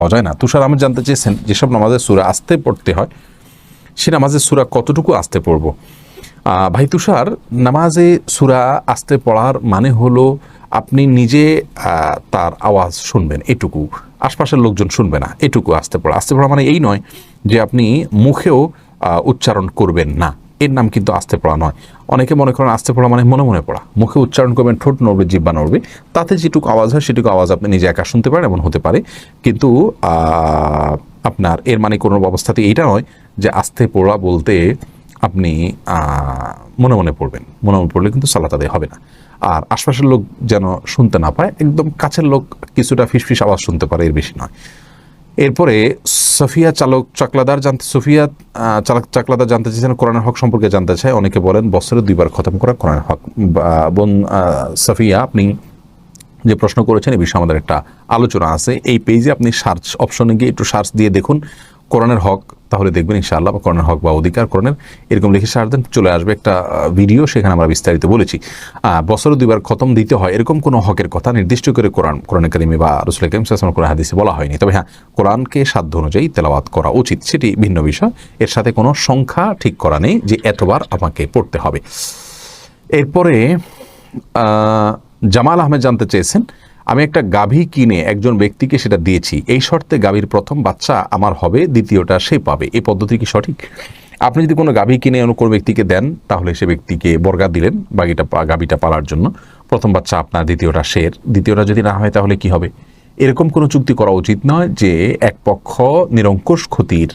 পাওয়া যায় না। তুষার আহমেদ জানতে চেয়েছেন যেসব নামাজের সূরা আস্তে পড়তে হয় সে নামাজের সূরা কতটুকু আস্তে পড়ব। ভাই তুষার, নামাজে সূরা আস্তে পড়ার মানে হলো আপনি নিজে তার আওয়াজ শুনবেন এটুকু, আশপাশের লোকজন শুনবে না, এটুকু আস্তে পড়া। আস্তে পড়া মানে এই নয় যে আপনি মুখেও উচ্চারণ করবেন না, এর নাম কিন্তু আস্তে পড়া নয়। অনেকে মনে করেন আস্তে পড়া মানে মনে মনে পড়া, মুখে উচ্চারণ করবেন, ঠোঁট নড়বে, জিহ্বা নড়বে, তাতে যেটুকু আওয়াজ হয় সেটুকু আওয়াজ আপনি নিজে একা শুনতে পারেন, এমন হতে পারে। কিন্তু আপনার এর মানে কোনো অবস্থাতে এইটা নয় যে আস্তে পড়া বলতে আপনি মনে মনে পড়বেন। মনে মনে পড়লে কিন্তু সালাত আদায় হবে না। আর আশপাশের লোক যেন শুনতে না পায়, একদম কাছের লোক কিছুটা ফিসফিস আওয়াজ শুনতে পারে, এর বেশি নয়। এরপরে সোফিয়া চাকলাদার জানতে চেয়েছেন কোরআনের হক সম্পর্কে জানতে চায়। অনেকে বলেন বছরে 2 বার খতম করা কোরআনের হক। বোন সোফিয়া, আপনি যে প্রশ্ন করেছেন এই বিষয়ে আমাদের একটা আলোচনা আছে। এই পেজে আপনি সার্চ অপশনে গিয়ে একটু সার্চ দিয়ে দেখুন কোরআনের হক, তাহলে দেখবেন ইনশাআল্লাহ কোরআনের হক বা অধিকার কোরআনের এরকম লিখে সার্চ দেন, চলে আসবে একটা ভিডিও, সেখানে আমরা বিস্তারিত বলেছি। বছরে 2 বার খতম দিতে হয় এরকম কোনো হকের কথা নির্দিষ্ট করে কোরআনে কারিমে বা রাসূল কারীম সাল্লাল্লাহু আলাইহি ওয়াসাল্লাম কোরআন হাদিসে বলা হয়নি। তবে হ্যাঁ, কোরআনকে সাধ্য অনুযায়ী তেলাওয়াত করা উচিত, সেটি ভিন্ন বিষয়। এর সাথে কোনো সংখ্যা ঠিক করা নেই যে এতবার আমাকে পড়তে হবে। এরপরে জামাল আহমেদ জানতে চেয়েছেন, আমি একটা গাভী কিনে একজন ব্যক্তিকে সেটা দিয়েছি, এই শর্তে গাভীর প্রথম বাচ্চা আমার হবে, দ্বিতীয়টা সে পাবে, এই পদ্ধতি কি সঠিক? আপনি যদি কোনো গাভী কিনে অন্য কোনো ব্যক্তিকে দেন তাহলে সে ব্যক্তিকে বর্গা দিলেন গাভীটা পালার জন্য, প্রথম বাচ্চা আপনার, দ্বিতীয়টা সের। দ্বিতীয়টা যদি না হয় তাহলে কি হবে? এরকম কোনো চুক্তি করা উচিত নয় যে এক পক্ষ নিরঙ্কুশ ক্ষতির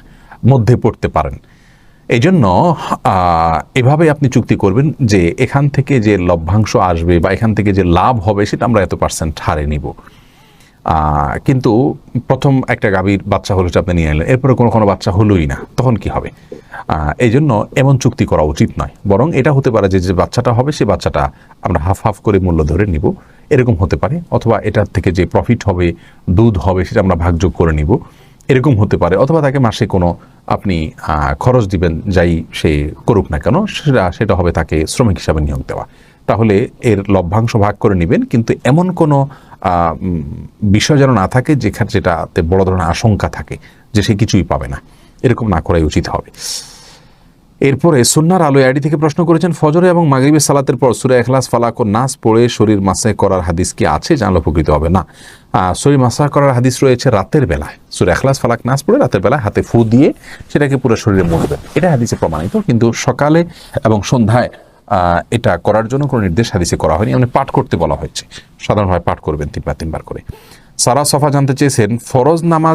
মধ্যে পড়তে পারেন। এই জন্য এভাবে আপনি চুক্তি করবেন যে এখান থেকে যে লভ্যাংশ আসবে বা এখান থেকে যে লাভ হবে সেটা আমরা এত % হারে নিব। কিন্তু প্রথম একটা গাভীর বাচ্চা হলো আপনি নিয়ে এলেন, এরপরে কোনো বাচ্চা হলোই না, তখন কি হবে? এই জন্য এমন চুক্তি করা উচিত নয়। বরং এটা হতে পারে যে বাচ্চাটা হবে সে বাচ্চাটা আমরা হাফ হাফ করে মূল্য ধরে নিব, এরকম হতে পারে। অথবা এটার থেকে যে প্রফিট হবে, দুধ হবে, সেটা আমরা ভাগযোগ করে নিব, এরকম হতে পারে। অথবা তাকে মাসে কোনো আপনি খরচ দিবেন, যাই সে করুক না কেন, সেটা হবে তাকে শ্রমিক হিসাবে নিয়োগ দেওয়া। তাহলে এর লভ্যাংশ ভাগ করে নেবেন, কিন্তু এমন কোনো বিষয় যেন না থাকে যেটাতে বড় ধরনের আশঙ্কা থাকে যে সে কিছুই পাবে না, এরকম না করাই উচিত হবে। এরপরে সুন্নাহর আলো আইডি থেকে প্রশ্ন করেছেন, ফজরে এবং মাগরিবের সালাতের পর সূরা ইখলাস, ফালাক ও নাস পড়ে শরীর মাসা করার হাদিস কি আছে? জানলে উপকৃত হবে। না, শরীর মাসা করার হাদিস রয়েছে রাতের বেলায়, সূরা ইখলাস, ফালাক, নাস পড়ে রাতের বেলায় হাতে ফু দিয়ে সেটাকে পুরো শরীরে মুছবেন, এটা হাদিসে প্রমাণিত। কিন্তু সকালে এবং সন্ধ্যায় এটা করার জন্য কোনো নির্দেশ হাদিসে করা হয়নি, মানে পাঠ করতে বলা হয়েছে, সাধারণভাবে পাঠ করবেন 3 বার করে। সারা সফা জানতে চেয়েছেন, ফরজ নামাজ